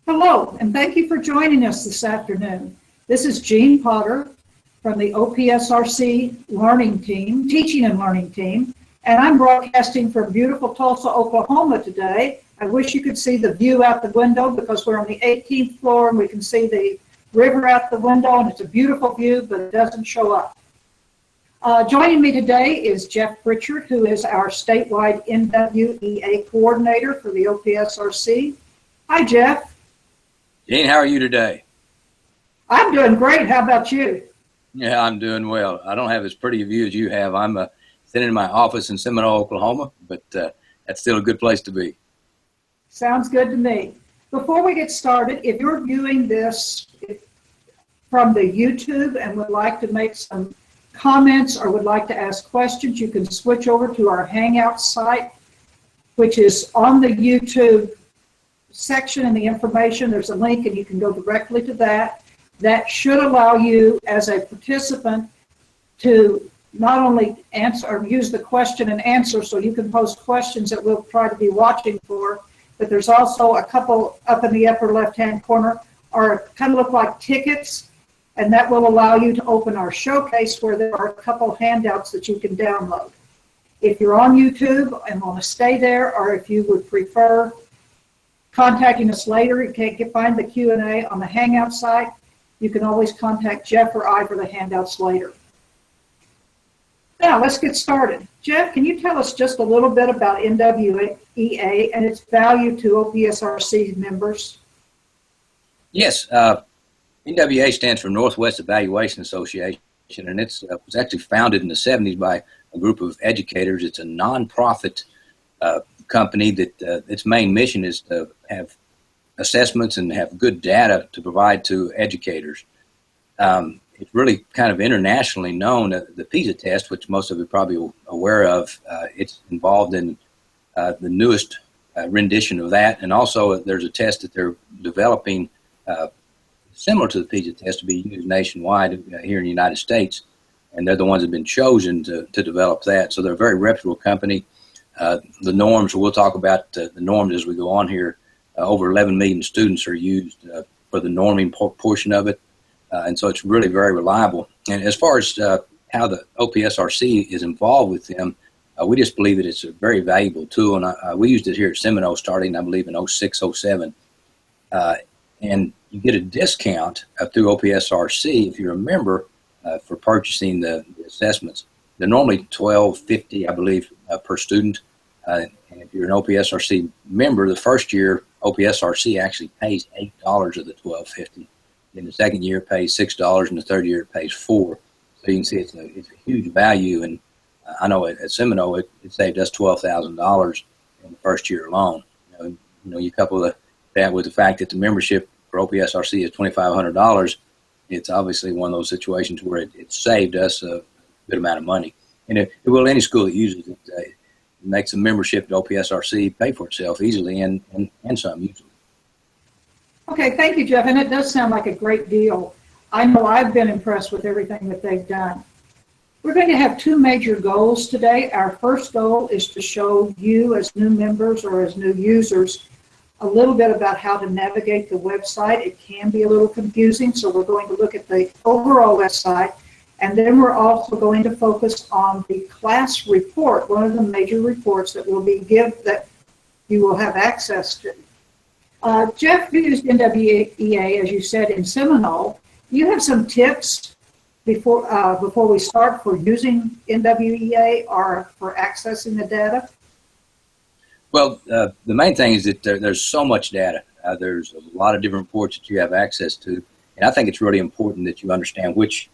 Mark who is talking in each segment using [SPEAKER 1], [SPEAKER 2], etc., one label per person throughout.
[SPEAKER 1] Hello, and thank you for joining us this afternoon. This is Jean Potter from the OPSRC Learning Team, Teaching and Learning Team, and I'm broadcasting from beautiful Tulsa, Oklahoma today. I wish you could see the view out the window because we're on the 18th floor and we can see the river out the window, and it's a beautiful view, but it doesn't show up. Joining me today is Jeff Pritchard, who is our statewide NWEA coordinator for the OPSRC. Hi, Jeff.
[SPEAKER 2] Jean, how are you today?
[SPEAKER 1] I'm doing great. How about you?
[SPEAKER 2] Yeah, I'm doing well. I don't have as pretty a view as you have. I'm sitting in my office in Seminole, Oklahoma, but that's still a good place to be.
[SPEAKER 1] Sounds good to me. Before we get started, if you're viewing this from the YouTube and would like to make some comments or would like to ask questions, you can switch over to our Hangout site, which is on the YouTube section in the information. There's a link and you can go directly to that. That should allow you as a participant to not only answer or use the question and answer, so you can post questions that we'll try to be watching for, but there's also a couple up in the upper left-hand corner are kind of look like tickets, and that will allow you to open our showcase where there are a couple handouts that you can download. If you're on YouTube and want to stay there, or if you would prefer contacting us later, you can't find the Q&A on the Hangout site, you can always contact Jeff or I for the handouts later. Now, let's get started. Jeff, can you tell us just a little bit about NWEA and its value to OPSRC members?
[SPEAKER 2] Yes, NWEA stands for Northwest Evaluation Association, and it was actually founded in the 70s by a group of educators. It's a nonprofit company that its main mission is to have assessments and have good data to provide to educators. It's really kind of internationally known. The PISA test, which most of you are probably aware of, it's involved in the newest rendition of that, and also there's a test that they're developing similar to the PISA test to be used nationwide here in the United States, and they're the ones that have been chosen to develop that. So they're a very reputable company. The norms, we'll talk about the norms as we go on here. Over 11 million students are used for the norming portion of it, and so it's really very reliable. And as far as how the OPSRC is involved with them, we just believe that it's a very valuable tool, and we used it here at Seminole starting, I believe, in 06, 07. And you get a discount through OPSRC if you're a member for purchasing the assessments. They're normally $12.50, I believe, per student. And if you're an OPSRC member, the first year OPSRC actually pays $8 of the $12.50. Then the second year it pays $6, and the third year it pays $4. So you can see it's a huge value. And I know at Seminole it saved us $12,000 in the first year alone. You couple that with the fact that the membership for OPSRC is $2,500. It's obviously one of those situations where it saved us a good amount of money. And it will any school that uses it. It makes a membership to OPSRC pay for itself easily and some usually.
[SPEAKER 1] Okay, thank you, Jeff. And it does sound like a great deal. I know I've been impressed with everything that they've done. We're going to have two major goals today. Our first goal is to show you as new members or as new users a little bit about how to navigate the website. It can be a little confusing, so we're going to look at the overall website. And then we're also going to focus on the class report, one of the major reports that that you will have access to. Jeff used NWEA, as you said, in Seminole. You have some tips before we start for using NWEA or for accessing the data?
[SPEAKER 2] Well, the main thing is that there's so much data. There's a lot of different reports that you have access to. And I think it's really important that you understand which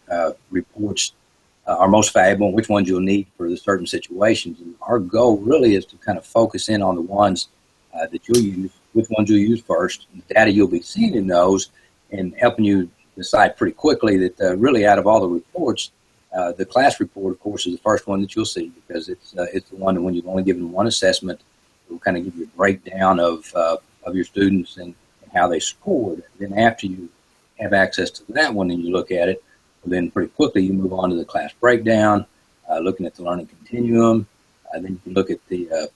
[SPEAKER 2] reports are most valuable and which ones you'll need for the certain situations. And our goal really is to kind of focus in on the ones that you'll use, which ones you'll use first, the data you'll be seeing in those, and helping you decide pretty quickly that really out of all the reports, the class report, of course, is the first one that you'll see because it's the one that when you've only given one assessment, it will kind of give you a breakdown of your students and how they scored. Then after you have access to that one and you look at it, then pretty quickly you move on to the class breakdown, looking at the learning continuum. Then you can look at the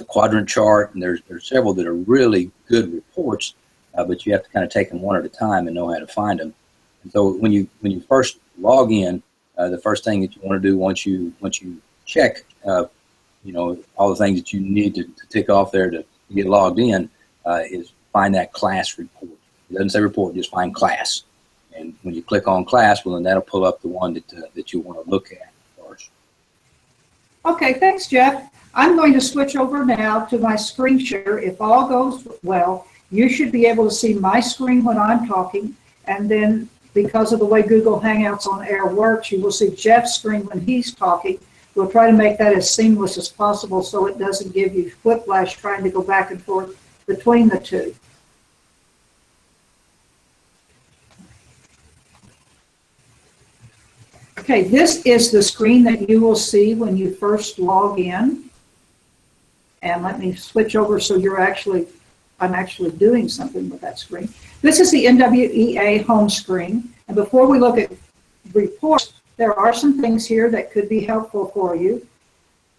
[SPEAKER 2] quadrant chart, and there's several that are really good reports but you have to kind of take them one at a time and know how to find them. And so when you first log in, the first thing that you want to do once you check, all the things that you need to tick off there to get logged in, is find that class report. It doesn't say report, just find class. And when you click on class, well, then that'll pull up the one that you want to look at first.
[SPEAKER 1] Okay, thanks, Jeff. I'm going to switch over now to my screen share. If all goes well, you should be able to see my screen when I'm talking, and then because of the way Google Hangouts on Air works, you will see Jeff's screen when he's talking. We'll try to make that as seamless as possible so it doesn't give you whiplash trying to go back and forth between the two. Okay, this is the screen that you will see when you first log in. And let me switch over so I'm actually doing something with that screen. This is the NWEA home screen. And before we look at reports, there are some things here that could be helpful for you.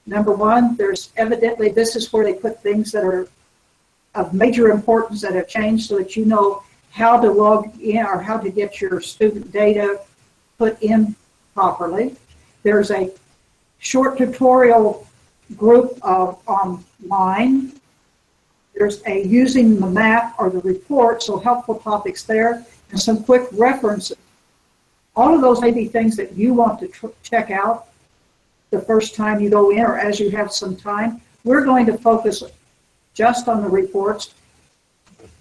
[SPEAKER 1] Number one, there's evidently, this is where they put things that are of major importance that have changed so that you know how to log in or how to get your student data put in properly. There's a short tutorial group online. There's a using the map or the report, so helpful topics there, and some quick references. All of those may be things that you want to check out the first time you go in or as you have some time. We're going to focus just on the reports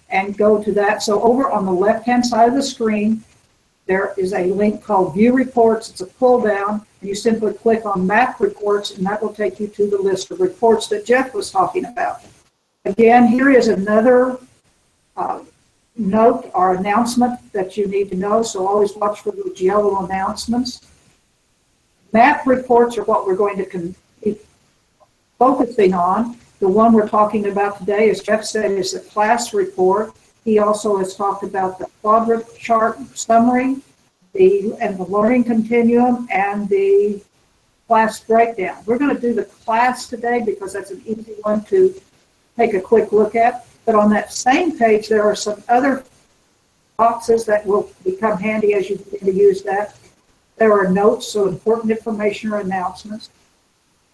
[SPEAKER 1] and go to that. So over on the left-hand side of the screen, there is a link called View Reports. It's a pull down, and you simply click on Map Reports, and that will take you to the list of reports that Jeff was talking about. Again, here is another note or announcement that you need to know, so always watch for those yellow announcements. Map reports are what we're going to be focusing on. The one we're talking about today, as Jeff said, is the class report. He also has talked about the quadrant chart summary, and the learning continuum, and the class breakdown. We're going to do the class today because that's an easy one to take a quick look at. But on that same page, there are some other boxes that will become handy as you begin to use that. There are notes, so important information or announcements.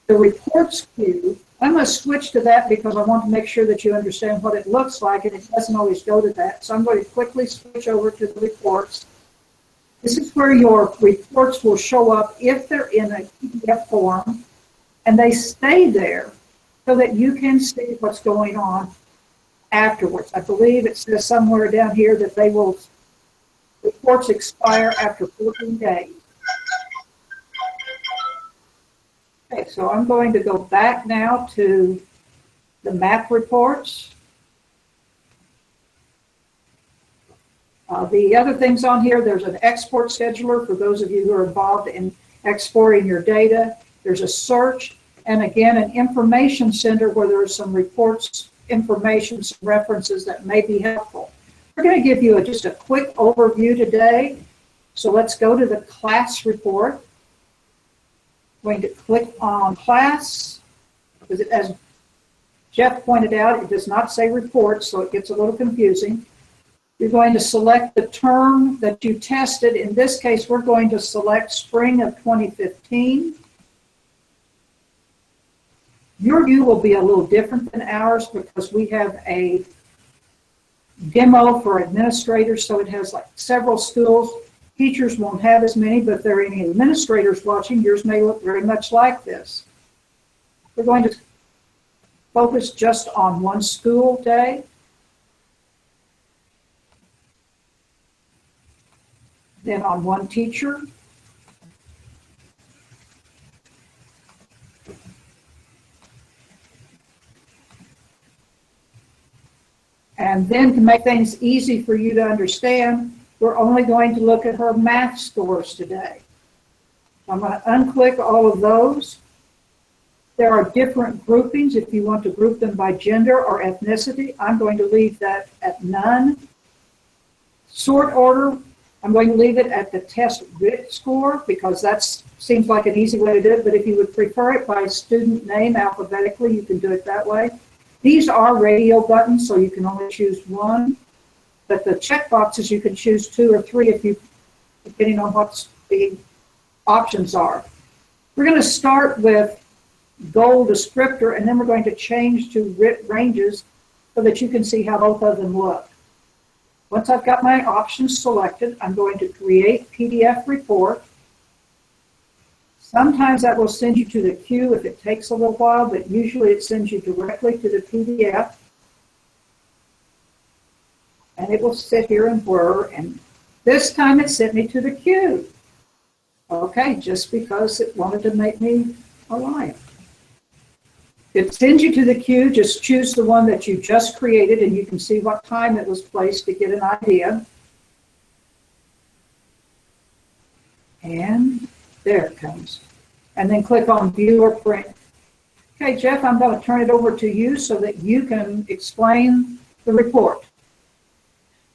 [SPEAKER 1] The reports queue, I'm going to switch to that because I want to make sure that you understand what it looks like, and it doesn't always go to that. So I'm going to quickly switch over to the reports. This is where your reports will show up if they're in a PDF form, and they stay there so that you can see what's going on afterwards. I believe it says somewhere down here that reports expire after 14 days. Okay, so I'm going to go back now to the map reports. The other things on here, there's an export scheduler for those of you who are involved in exporting your data. There's a search, and again, an information center where there are some reports, information, some references that may be helpful. We're going to give you just a quick overview today. So let's go to the class report. I'm going to click on class, because as Jeff pointed out, it does not say reports, so it gets a little confusing. You're going to select the term that you tested. In this case, we're going to select spring of 2015. Your view will be a little different than ours because we have a demo for administrators, so it has like several schools. Teachers won't have as many, but if there are any administrators watching, yours may look very much like this. We're going to focus just on one school day. Then on one teacher. And then to make things easy for you to understand, we're only going to look at her math scores today. I'm going to unclick all of those. There are different groupings if you want to group them by gender or ethnicity. I'm going to leave that at none. Sort order, I'm going to leave it at the test grit score because that seems like an easy way to do it, but if you would prefer it by student name alphabetically, you can do it that way. These are radio buttons, so you can only choose one. but the check boxes, you can choose 2 or 3 if you, depending on what the options are. We're going to start with goal descriptor, and then we're going to change to ranges so that you can see how both of them look. Once I've got my options selected, I'm going to create PDF report. Sometimes that will send you to the queue if it takes a little while, but usually it sends you directly to the PDF. And it will sit here and blur, and this time it sent me to the queue. Okay, just because it wanted to make me a liar. It sends you to the queue. Just choose the one that you just created, and you can see what time it was placed to get an idea. And there it comes. And then click on View or Print. Okay, Jeff, I'm going to turn it over to you so that you can explain the report.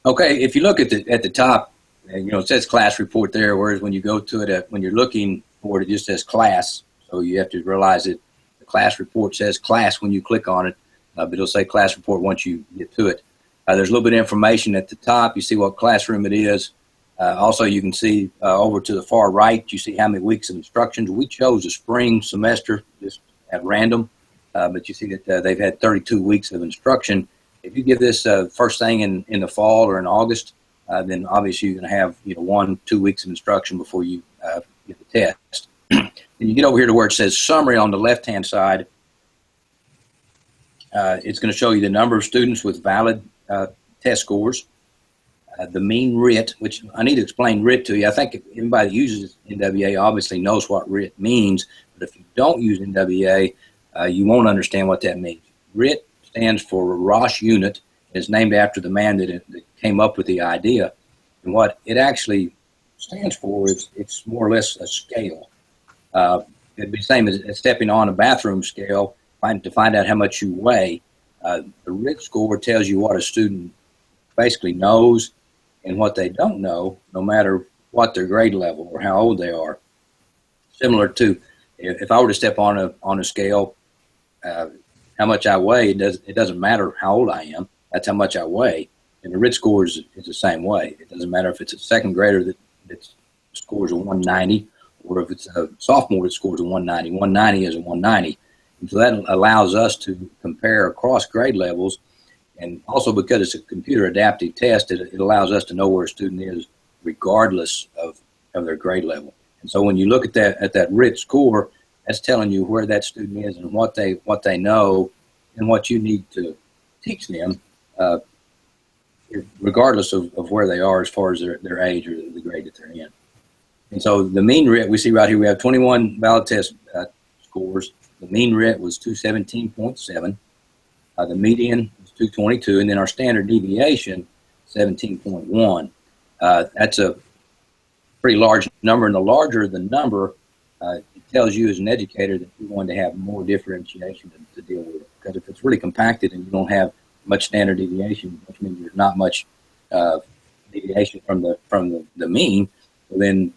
[SPEAKER 2] Okay, if you look at the top, it says class report there, whereas when you go to it, when you're looking for it, it just says class. So you have to realize that the class report says class when you click on it, but it'll say class report once you get to it. There's a little bit of information at the top. You see what classroom it is. Also, you can see over to the far right, you see how many weeks of instructions. We chose the spring semester just at random, but you see that they've had 32 weeks of instruction. If you give this first thing in the fall or in August, then obviously you're going to have 1-2 weeks of instruction before you get the test. Then you get over here to where it says summary on the left-hand side. It's going to show you the number of students with valid test scores, the mean RIT, which I need to explain RIT to you. I think everybody that uses NWEA obviously knows what RIT means, but if you don't use NWEA, you won't understand what that means. RIT stands for Ross Unit. It's named after the man that came up with the idea. And what it actually stands for is it's more or less a scale. It'd be the same as stepping on a bathroom scale to find out how much you weigh. The RIT score tells you what a student basically knows and what they don't know, no matter what their grade level or how old they are. Similar to if I were to step on a scale, how much I weigh, it doesn't matter how old I am. That's how much I weigh. And the RIT score is the same way. It doesn't matter if it's a second grader that scores a 190 or if it's a sophomore that scores a 190. 190 is a 190. And so that allows us to compare across grade levels. And also because it's a computer adaptive test, it allows us to know where a student is regardless of their grade level. And so when you look at that RIT score, that's telling you where that student is and what they know and what you need to teach them, regardless of where they are as far as their age or the grade that they're in. And so the mean RIT, we see right here, we have 21 valid test scores. The mean RIT was 217.7. The median was 222, and then our standard deviation, 17.1. That's a pretty large number, and the larger the number, it tells you as an educator that you're going to have more differentiation to deal with. Because if it's really compacted and you don't have much standard deviation, which means there's not much deviation from the mean, well, then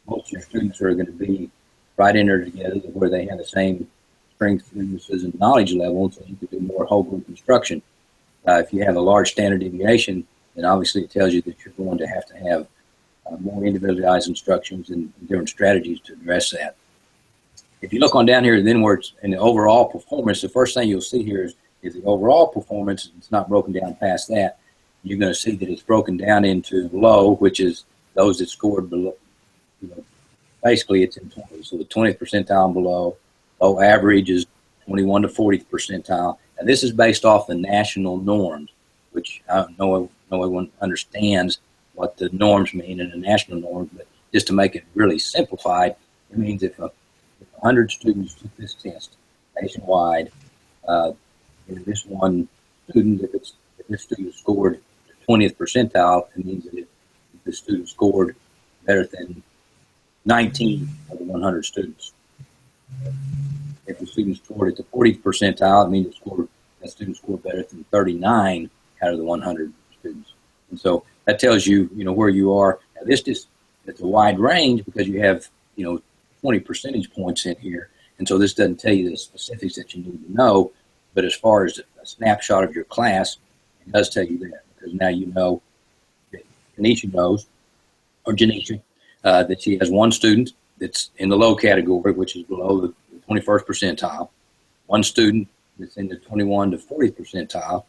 [SPEAKER 2] most of your students are going to be right in there together where they have the same strengths, weaknesses, and knowledge level, so you can do more whole group instruction. If you have a large standard deviation, then obviously it tells you that you're going to have more individualized instructions and different strategies to address that. If you look on down here, then where it's in the overall performance, the first thing you'll see here is the overall performance. It's not broken down past that. You're going to see that it's broken down into low, which is those that scored below. Basically, it's in 20. So the 20th percentile and below. Low average is 21 to 40th percentile. And this is based off the national norms, which I don't know everyone understands what the norms mean in the national norms, but just to make it really simplified, it means if 100 students took this test nationwide, this one student, if this student scored 20th percentile, it means that if the student scored better than 19 of the 100 students. If the student scored at the 40th percentile, it means that student scored better than 39 out of the 100 students. And so that tells you, where you are. Now it's a wide range because you have, 20 percentage points in here. And so this doesn't tell you the specifics that you need to know. But as far as a snapshot of your class, it does tell you that, because now you know Tanisha knows, or Janisha, that she has one student that's in the low category, which is below the 21st percentile, one student that's in the 21 to 40th percentile,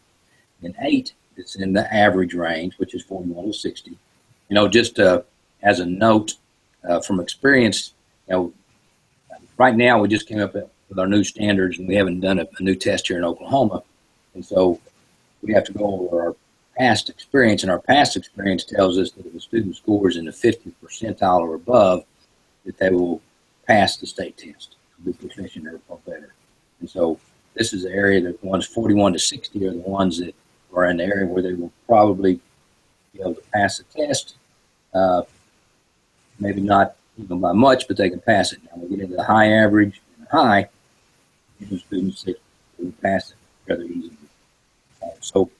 [SPEAKER 2] and 8 that's in the average range, which is 41 to 60. You know, just as a note from experience, you know, right now we just came up with our new standards, and we haven't done a new test here in Oklahoma, and so we have to go over our past experience, and our past experience tells us that if a student scores in the 50th percentile or above, that they will pass the state test, be proficient or better. And so this is the area that the ones 41 to 60 are the ones that are in the area where they will probably be able to pass the test. Maybe not even by much, but they can pass it. Now we get into the high average and high, students that will pass it rather easily. So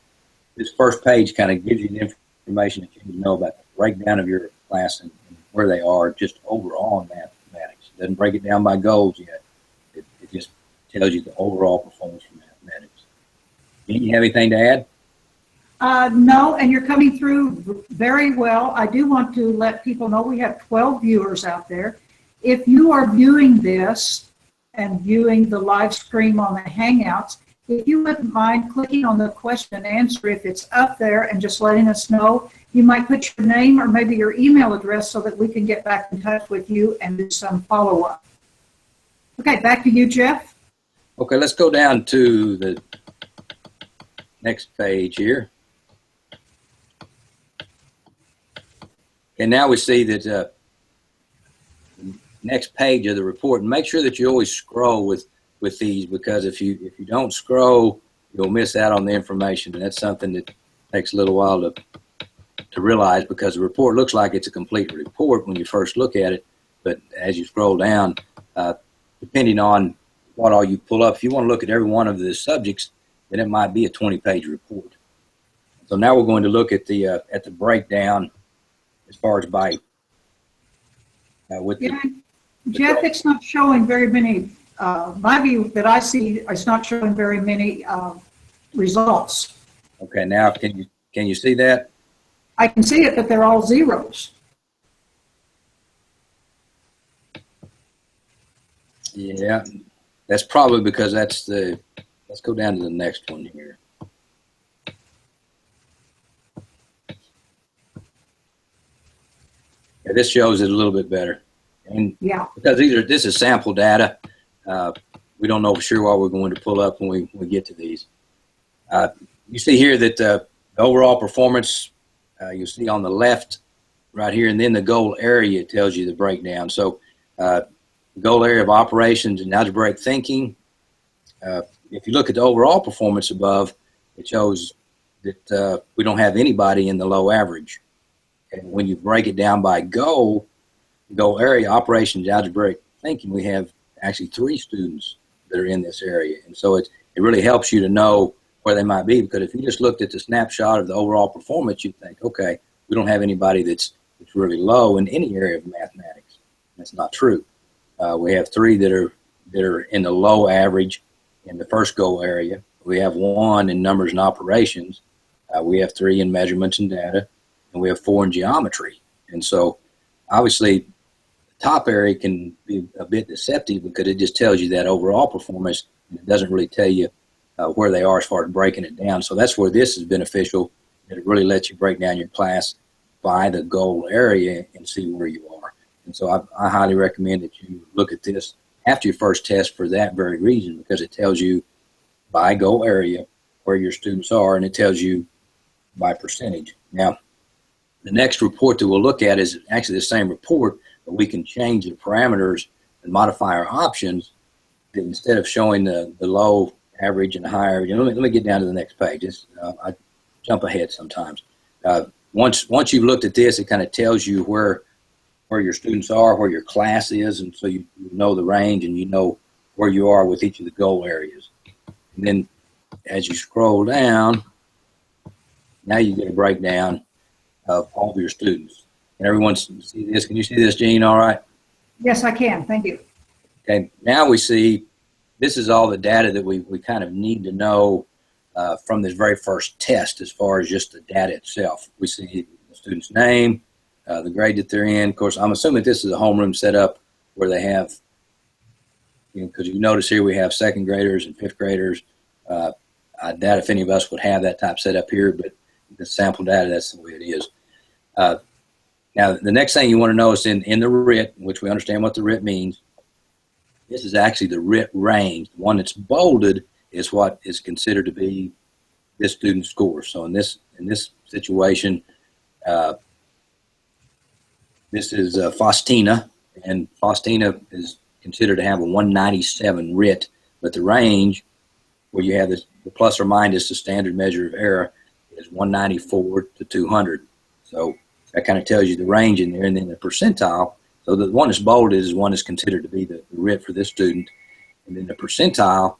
[SPEAKER 2] this first page kind of gives you the information that you need to know about the breakdown of your class and where they are just overall in mathematics. It doesn't break it down by goals yet. It just tells you the overall performance for mathematics. Do you have anything to add?
[SPEAKER 1] No, and you're coming through very well. I do want to let people know we have 12 viewers out there. If you are viewing this and viewing the live stream on the Hangouts, if you wouldn't mind clicking on the question and answer if it's up there and just letting us know, you might put your name or maybe your email address so that we can get back in touch with you and do some follow-up. Okay, back to you, Jeff.
[SPEAKER 2] Okay, let's go down to the next page here. And now we see that the next page of the report, and make sure that you always scroll with these, because if you don't scroll, you'll miss out on the information, and that's something that takes a little while to realize, because the report looks like it's a complete report when you first look at it, but as you scroll down, depending on what all you pull up, if you want to look at every one of the subjects, then it might be a 20-page report. So now we're going to look at the breakdown as far as by with
[SPEAKER 1] Jeff, it's not showing very many. My view that I see is not showing very many results.
[SPEAKER 2] Okay, now can you see that?
[SPEAKER 1] I can see it, but they're all zeros.
[SPEAKER 2] Yeah, that's probably because that's the. Let's go down to the next one here. Yeah, this shows it a little bit better, and
[SPEAKER 1] yeah,
[SPEAKER 2] because this is sample data. We don't know for sure what we're going to pull up when we get to these. You see here that the overall performance, you see on the left right here, and then the goal area tells you the breakdown. So the goal area of operations and algebraic thinking, if you look at the overall performance above, it shows that we don't have anybody in the low average. And when you break it down by goal area, operations, algebraic thinking, we have actually 3 students that are in this area. And so it really helps you to know where they might be, because if you just looked at the snapshot of the overall performance, you'd think, okay, we don't have anybody that's really low in any area of mathematics. That's not true. We have 3 that are in the low average in the first goal area. We have 1 in numbers and operations. We have 3 in measurements and data, and we have 4 in geometry. And so obviously top area can be a bit deceptive because it just tells you that overall performance, and it doesn't really tell you where they are as far as breaking it down. So that's where this is beneficial, that it really lets you break down your class by the goal area and see where you are. And so I highly recommend that you look at this after your first test for that very reason, because it tells you by goal area where your students are, and it tells you by percentage. Now, the next report that we'll look at is actually the same report, but we can change the parameters and modify our options. Instead of showing the low, average, and high average. Let me get down to the next page. I jump ahead sometimes. Once you've looked at this, it kind of tells you where your students are, where your class is, and so you know the range and you know where you are with each of the goal areas. And then as you scroll down, now you get a breakdown of all of your students. Can everyone see this? Can you see this, Gene? All right?
[SPEAKER 1] Yes, I can. Thank you. Okay,
[SPEAKER 2] now we see this is all the data that we kind of need to know from this very first test as far as just the data itself. We see as student's name, the grade that they're in. Of course, I'm assuming this is a homeroom setup where they have, because you notice here we have second graders and fifth graders. I doubt if any of us would have that type set up here, but the sample data, that's the way it is. Now, the next thing you want to know is in the RIT, which we understand what the RIT means. This is actually the RIT range. The one that's bolded is what is considered to be this student's score. So in this situation, this is Faustina, and Faustina is considered to have a 197 RIT, but the range where you have the plus or minus the standard measure of error is 194 to 200. So that kind of tells you the range in there, and then the percentile. So the one that's bolded is one that's considered to be the RIT for this student, and then the percentile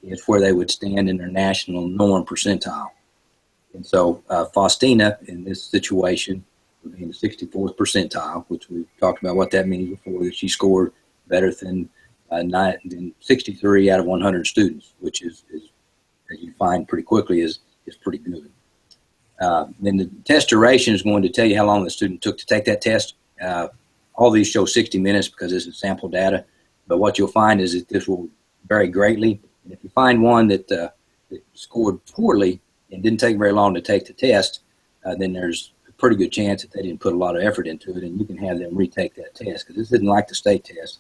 [SPEAKER 2] is where they would stand in their national norm percentile. And so Faustina in this situation would be in the 64th percentile, which we've talked about what that means before, that she scored better than 63 out of 100 students, which is as you find pretty quickly is pretty good. Then the test duration is going to tell you how long the student took to take that test. All these show 60 minutes because this is sample data, but what you'll find is that this will vary greatly. And if you find one that scored poorly and didn't take very long to take the test, then there's a pretty good chance that they didn't put a lot of effort into it, and you can have them retake that test, because this isn't like the state test.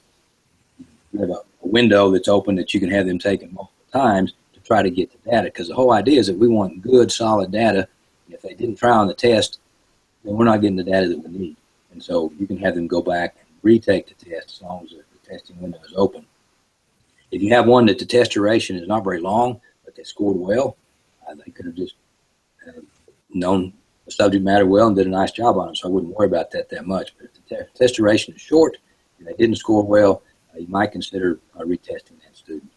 [SPEAKER 2] You have a window that's open that you can have them take it multiple times to try to get the data, because the whole idea is that we want good, solid data. If they didn't try on the test, then we're not getting the data that we need. And so you can have them go back and retake the test as long as the testing window is open. If you have one that the test duration is not very long, but they scored well, they could have just known the subject matter well and did a nice job on it, so I wouldn't worry about that much. But if the test duration is short and they didn't score well, you might consider retesting that student.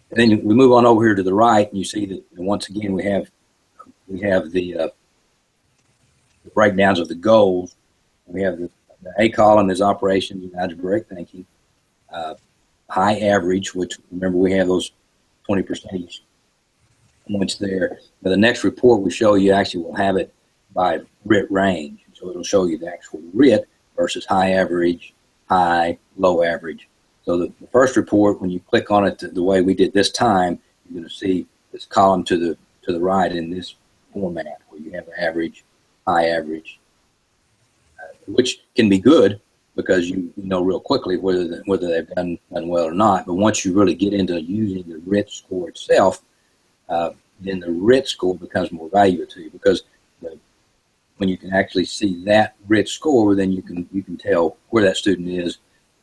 [SPEAKER 2] And then we move on over here to the right, and you see that once again we have the breakdowns of the goals. We have the A column is operations and algebraic thinking. High average, which remember we have those 20% points there. Now the next report we show you actually will have it by RIT range. So it'll show you the actual RIT versus high average, high, low average. So the first report, when you click on it the way we did this time, you're going to see this column to the right in this format where you have the average, high average, which can be good because you know real quickly whether they've done well or not. But once you really get into using the RIT score itself, then the RIT score becomes more valuable to you, because when you can actually see that RIT score, then you can tell where that student is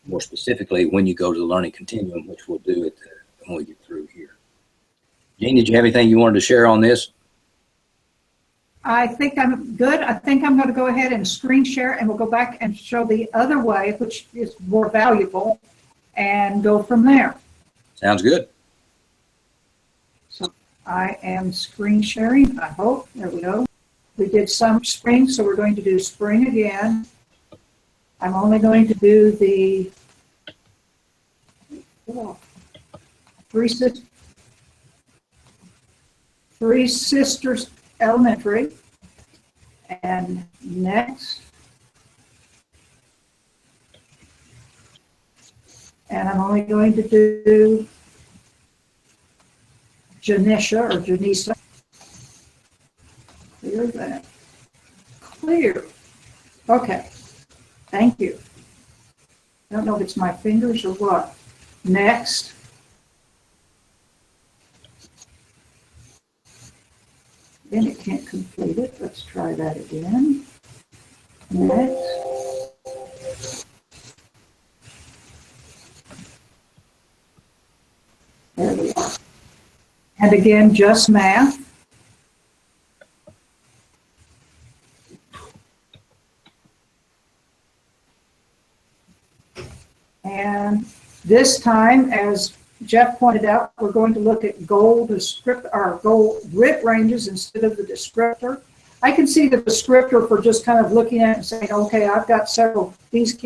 [SPEAKER 2] more specifically when you go to the learning continuum, which we'll do it when we get through here. Jean, did you have anything you wanted to share on this?
[SPEAKER 1] I think I'm good. I think I'm going to go ahead and screen share, and we'll go back and show the other way, which is more valuable, and go from there.
[SPEAKER 2] Sounds good.
[SPEAKER 1] So I am screen sharing, I hope. There we go. We did some spring, so we're going to do spring again. I'm only going to do the Three Sisters Elementary, and next. And I'm only going to do Janisha or Janisa. Clear that. Clear. Okay. Thank you. I don't know if it's my fingers or what. Next. Then it can't complete it. Let's try that again. Next. There we are. And again, just math. And this time, as Jeff pointed out, we're going to look at goal RIT ranges instead of the descriptor. I can see the descriptor for just kind of looking at it and saying, okay, I've got several these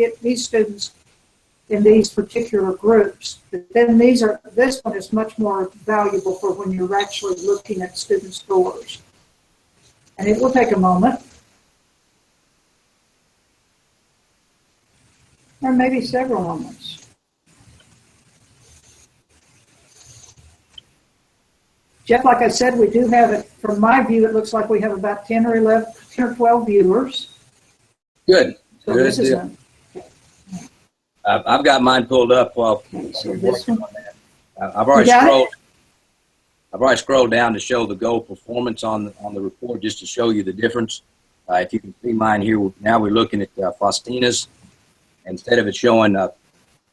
[SPEAKER 1] students in these particular groups. But then this one is much more valuable for when you're actually looking at student scores. And it will take a moment. Or maybe several moments. Jeff, like I said, we do have it, from my view, it looks like we have about 10 or 11, 10 or 12 viewers.
[SPEAKER 2] Good.
[SPEAKER 1] So
[SPEAKER 2] Good
[SPEAKER 1] this is
[SPEAKER 2] deal. I've got mine pulled up while
[SPEAKER 1] so
[SPEAKER 2] you're
[SPEAKER 1] this
[SPEAKER 2] working
[SPEAKER 1] one.
[SPEAKER 2] on that. I've already
[SPEAKER 1] You got it?
[SPEAKER 2] scrolled. I've already scrolled down to show the goal performance on the report, just to show you the difference. If you can see mine here, now we're looking at Faustina's. Instead of it showing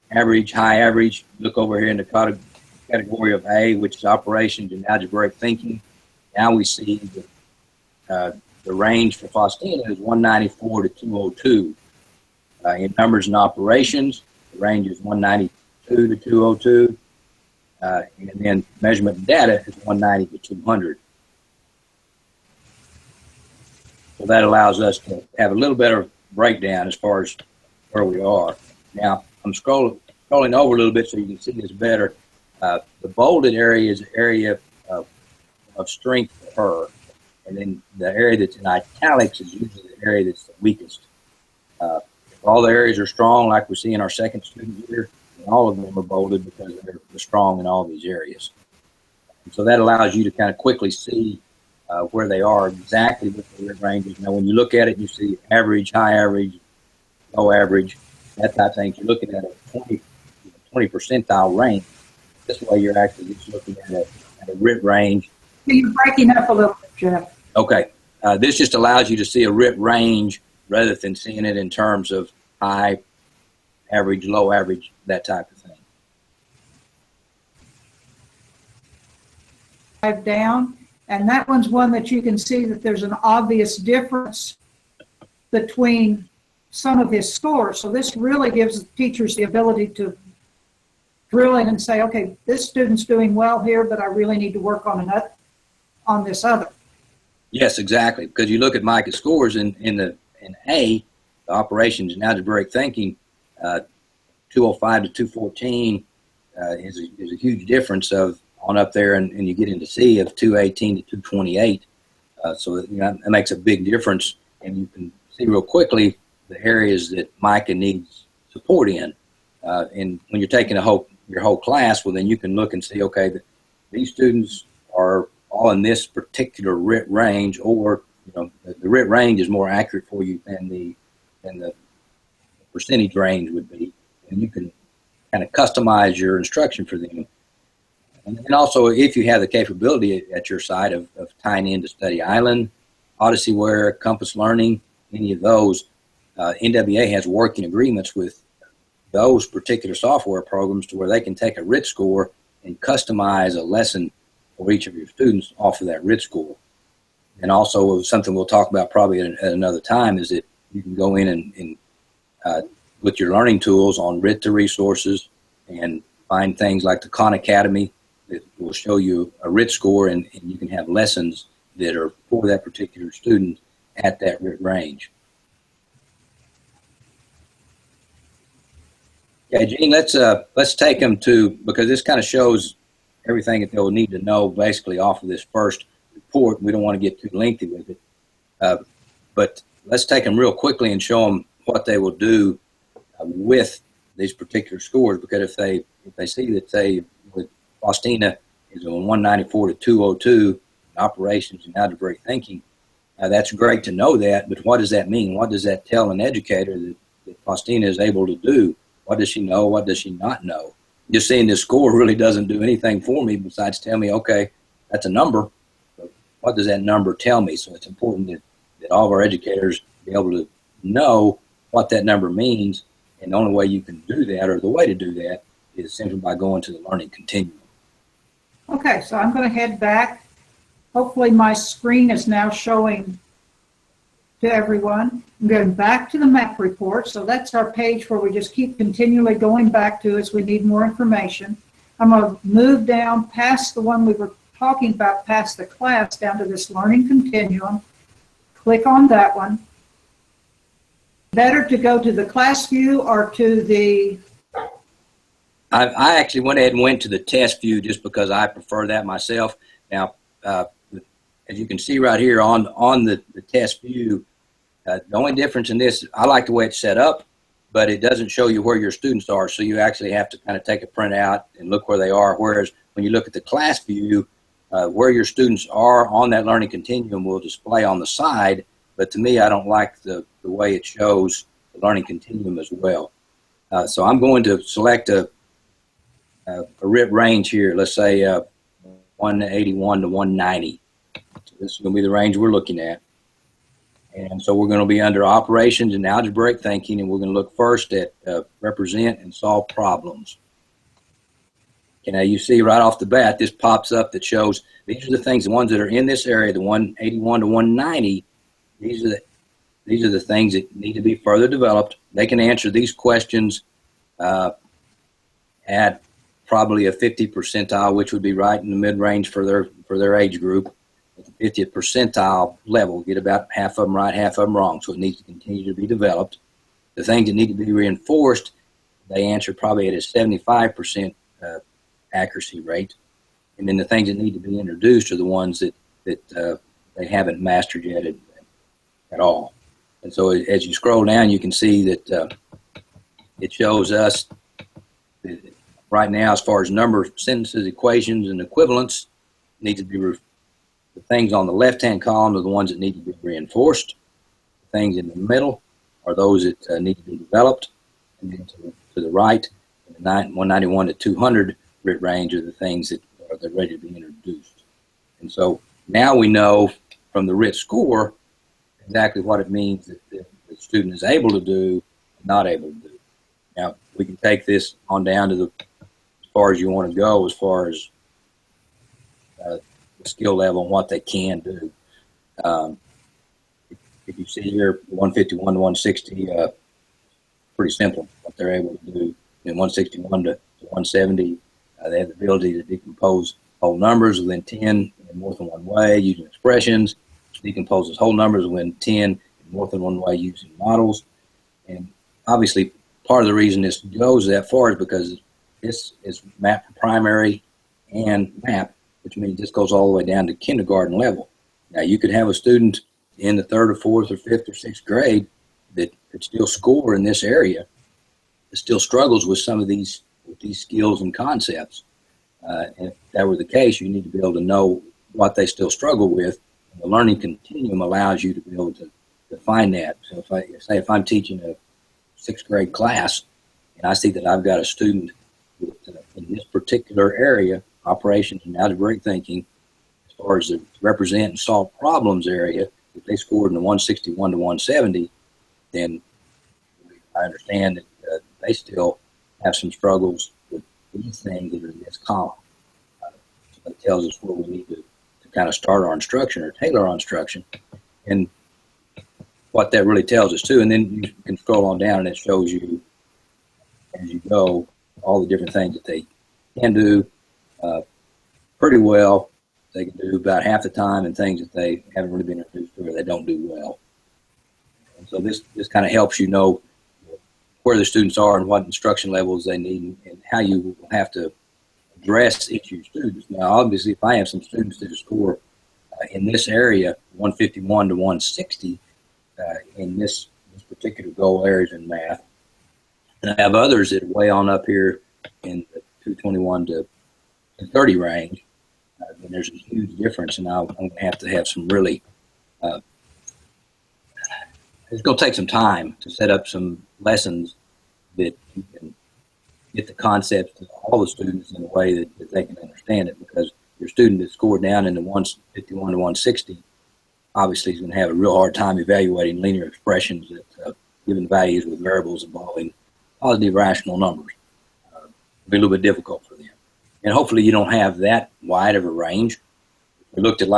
[SPEAKER 2] average, high average, look over here in the category of A, which is operations and algebraic thinking. Now we see the range for Faustina is 194 to 202. In numbers and operations, the range is 192 to 202. And then measurement and data is 190 to 200. So that allows us to have a little better breakdown as far as where we are. Now, I'm scrolling over a little bit so you can see this better. The bolded area is the area of strength for her. And then the area that's in italics is usually the area that's the weakest. If all the areas are strong, like we see in our second student here, and all of them are bolded because they're strong in all these areas. And so that allows you to kind of quickly see where they are exactly with the range is. Now, when you look at it, you see average, high average, low average, that type of thing. You're looking at a 20 percentile range. This way, you're actually just looking at a RIT range.
[SPEAKER 1] You're breaking up a little bit, Jeff.
[SPEAKER 2] Okay. This just allows you to see a RIT range rather than seeing it in terms of high, average, low average, that type of thing.
[SPEAKER 1] Down, and that one's one that you can see that there's an obvious difference between some of his scores. So this really gives teachers the ability to drill in and say, okay, this student's doing well here, but I really need to work on this other. Yes,
[SPEAKER 2] exactly. Because you look at Micah's scores in A, the operations and algebraic thinking, 205 to 214 is a huge difference of on up there, and you get into C of 218 to 228. So that makes a big difference, and you can see real quickly the areas that Micah needs support in. And when you're taking your whole class, well, then you can look and see, okay, these students are all in this particular RIT range, or the RIT range is more accurate for you than the percentage range would be, and you can kind of customize your instruction for them. And also, if you have the capability at your side of tying into Study Island, OdysseyWare, Compass Learning, any of those, NWEA has working agreements with those particular software programs to where they can take a RIT score and customize a lesson for each of your students off of that RIT score. And also, something we'll talk about probably at another time is that you can go in and with your learning tools on RIT to resources and find things like the Khan Academy that will show you a RIT score, and you can have lessons that are for that particular student at that RIT range. Okay, Gene, let's take them to, because this kind of shows everything that they'll need to know basically off of this first report. We don't want to get too lengthy with it, but let's take them real quickly and show them what they will do with these particular scores. Because if they see that, say, with Faustina is a 194 to 202 in operations and algebraic thinking, that's great to know that, but what does that mean? What does that tell an educator that Faustina is able to do? What does she know? What does she not know? Just seeing this score really doesn't do anything for me besides tell me, okay, that's a number. But what does that number tell me? So it's important that all of our educators be able to know what that number means. And the only way you can do that, or the way to do that, is simply by going to the learning continuum.
[SPEAKER 1] Okay, so I'm going to head back. Hopefully my screen is now showing to everyone. I'm going back to the map report. So that's our page where we just keep continually going back to as we need more information. I'm going to move down past the one we were talking about, past the class, down to this learning continuum. Click on that one. Better to go to the class view or to the...
[SPEAKER 2] I actually went ahead and went to the test view just because I prefer that myself. Now, as you can see right here on the test view, the only difference in this, I like the way it's set up. but it doesn't show you where your students are. So you actually have to kind of take a print out and look where they are. Whereas when you look at the class view, where your students are on that learning continuum will display on the side. But to me, I don't like the way it shows the learning continuum as well. So I'm going to select a RIT range here. Let's say 181 to 190. So this is going to be the range we're looking at. And so we're going to be under operations and algebraic thinking, and we're going to look first at represent and solve problems. Okay, now you see right off the bat, this pops up that shows these are the things, the ones that are in this area, the 181 to 190, these are the things that need to be further developed. They can answer these questions at probably a 50th percentile, which would be right in the mid-range for their age group. At the 50th percentile level, get about half of them right, half of them wrong. So it needs to continue to be developed. The things that need to be reinforced, they answer probably at a 75% accuracy rate. And then the things that need to be introduced are the ones that they haven't mastered yet at all. And so as you scroll down, you can see that it shows us that right now, as far as number of sentences, equations, and equivalents, need to be the things on the left-hand column are the ones that need to be reinforced. The things in the middle are those that need to be developed. And then to the right, in the 191 to 200 RIT range are the things that are ready to be introduced. And so now we know from the RIT score exactly what it means that the student is able to do and not able to do. Now, we can take this on down to as far as you want to go, as far as the skill level and what they can do. If you see here, 151 to 160, pretty simple what they're able to do. And 161 to 170, they have the ability to decompose whole numbers within 10 in more than one way using expressions, decomposes whole numbers within 10 in more than one way using models. And obviously, part of the reason this goes that far is because this is map for primary and map, which means this goes all the way down to kindergarten level. Now, you could have a student in the 3rd or 4th or 5th or 6th grade that could still score in this area, that still struggles with some of these skills and concepts. And if that were the case, you need to be able to know what they still struggle with. And the learning continuum allows you to be able to find that. So if I'm teaching a 6th grade class and I see that I've got a student with, in this particular area, operations and algebraic thinking, as far as the represent and solve problems area, if they scored in the 161 to 170, then I understand that they still have some struggles with these things that are in this column. So that tells us where we need to kind of start our instruction or tailor our instruction, and what that really tells us too. And then you can scroll on down and it shows you as you go all the different things that they can do pretty well. They can do about half the time, and things that they haven't really been introduced to or they don't do well. And so this kind of helps you know where the students are and what instruction levels they need and how you will have to address each of your students. Now, obviously, if I have some students that score in this area, 151 to 160, in this particular goal areas in math, and I have others that are way on up here in the 221 to 30 range, then there's a huge difference, and I'm going to have some really, it's going to take some time to set up some lessons that you can get the concepts to all the students in a way that they can understand it, because your student that scored down in the 151 to 160 obviously is going to have a real hard time evaluating linear expressions that given values with variables involving positive rational numbers. It'll be a little bit difficult for them. And hopefully you don't have that wide of a range. We looked at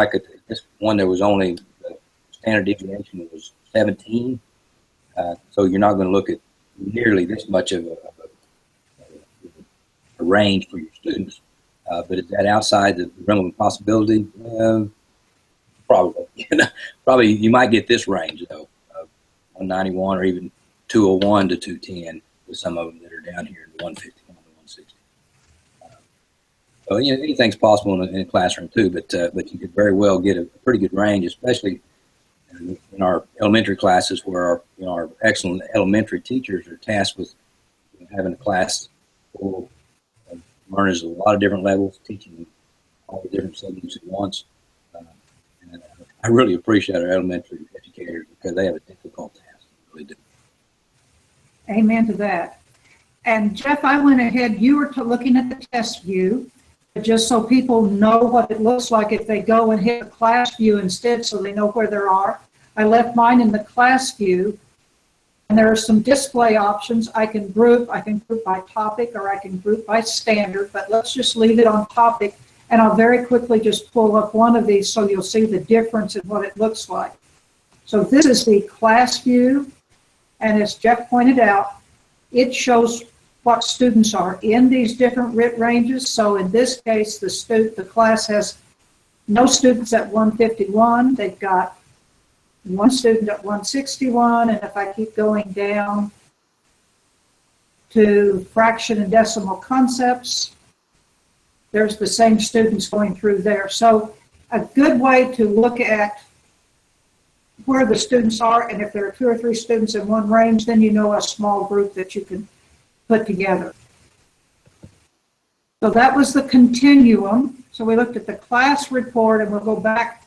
[SPEAKER 2] this one, there was only the standard deviation was 17. So you're not going to look at nearly this much of a range for your students. But is that outside the realm of possibility? Probably. Probably you might get this range, though, 191 or even 201 to 210 with some of them that are down here in 151 to 160. So anything's possible in a classroom too, but you could very well get a pretty good range, especially in our elementary classes where our excellent elementary teachers are tasked with having a class full of learners at a lot of different levels, teaching them all the different subjects at once. And I really appreciate our elementary educators because they have a difficult task. They really do.
[SPEAKER 1] Amen to that. And Jeff, I went ahead, you were looking at the test view, just so people know what it looks like if they go and hit the class view instead so they know where they are. I left mine in the class view, and there are some display options. I can group by topic, or I can group by standard, but let's just leave it on topic, and I'll very quickly just pull up one of these so you'll see the difference in what it looks like. So this is the class view, and as Jeff pointed out, it shows what students are in these different RIT ranges. So in this case, the class has no students at 151. They've got one student at 161, and if I keep going down to fraction and decimal concepts, there's the same students going through there. So a good way to look at where the students are, and if there are 2 or 3 students in one range, then you know a small group that you can put together. So that was the continuum. So we looked at the class report, and we'll go back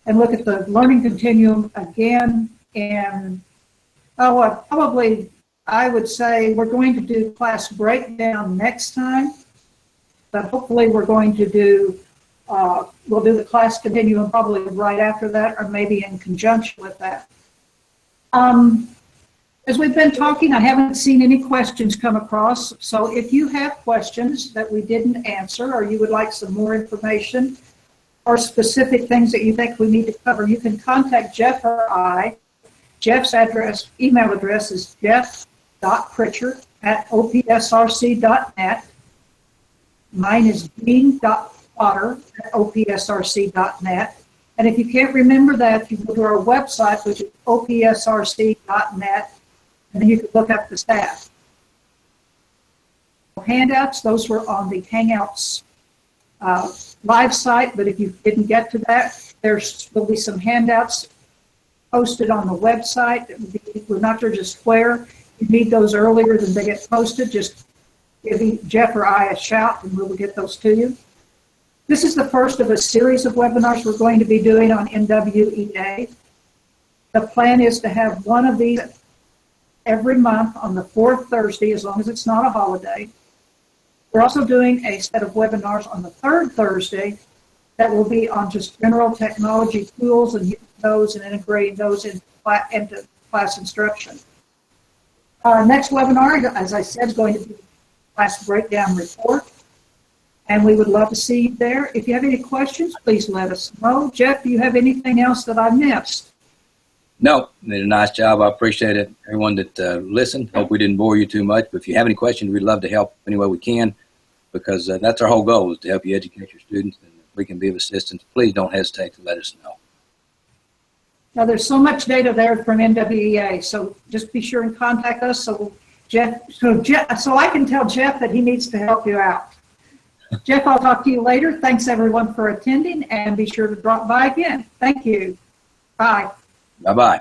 [SPEAKER 1] and look at the learning continuum again. And probably I would say we're going to do class breakdown next time, but hopefully we're going to do, we'll do the class continuum probably right after that, or maybe in conjunction with that. As we've been talking, I haven't seen any questions come across. So if you have questions that we didn't answer, or you would like some more information, or specific things that you think we need to cover, you can contact Jeff or I. Jeff's email address is jeff.pritchard@opsrc.net. Mine is dean.potter@opsrc.net. And if you can't remember that, you go to our website, which is opsrc.net, and then you can look up the staff. Handouts, those were on the Hangouts live site, but if you didn't get to that, there'll be some handouts posted on the website. We're not just square. You need those earlier than they get posted. Just give Jeff or I a shout, and we'll get those to you. This is the first of a series of webinars we're going to be doing on NWEA. The plan is to have one of these every month on the 4th Thursday, as long as it's not a holiday. We're also doing a set of webinars on the 3rd Thursday that will be on just general technology tools and using those and integrating those into class instruction. Our next webinar, as I said, is going to be class breakdown report, and we would love to see you there. If you have any questions, please let us know. Jeff, do you have anything else that I missed?
[SPEAKER 2] No, you did a nice job. I appreciate it. Everyone that listened, hope we didn't bore you too much. But if you have any questions, we'd love to help any way we can, because that's our whole goal, is to help you educate your students. And if we can be of assistance, please don't hesitate to let us know.
[SPEAKER 1] Now, there's so much data there from NWEA, so just be sure and contact us so I can tell Jeff that he needs to help you out. Jeff, I'll talk to you later. Thanks, everyone, for attending, and be sure to drop by again. Thank you. Bye.
[SPEAKER 2] Bye-bye.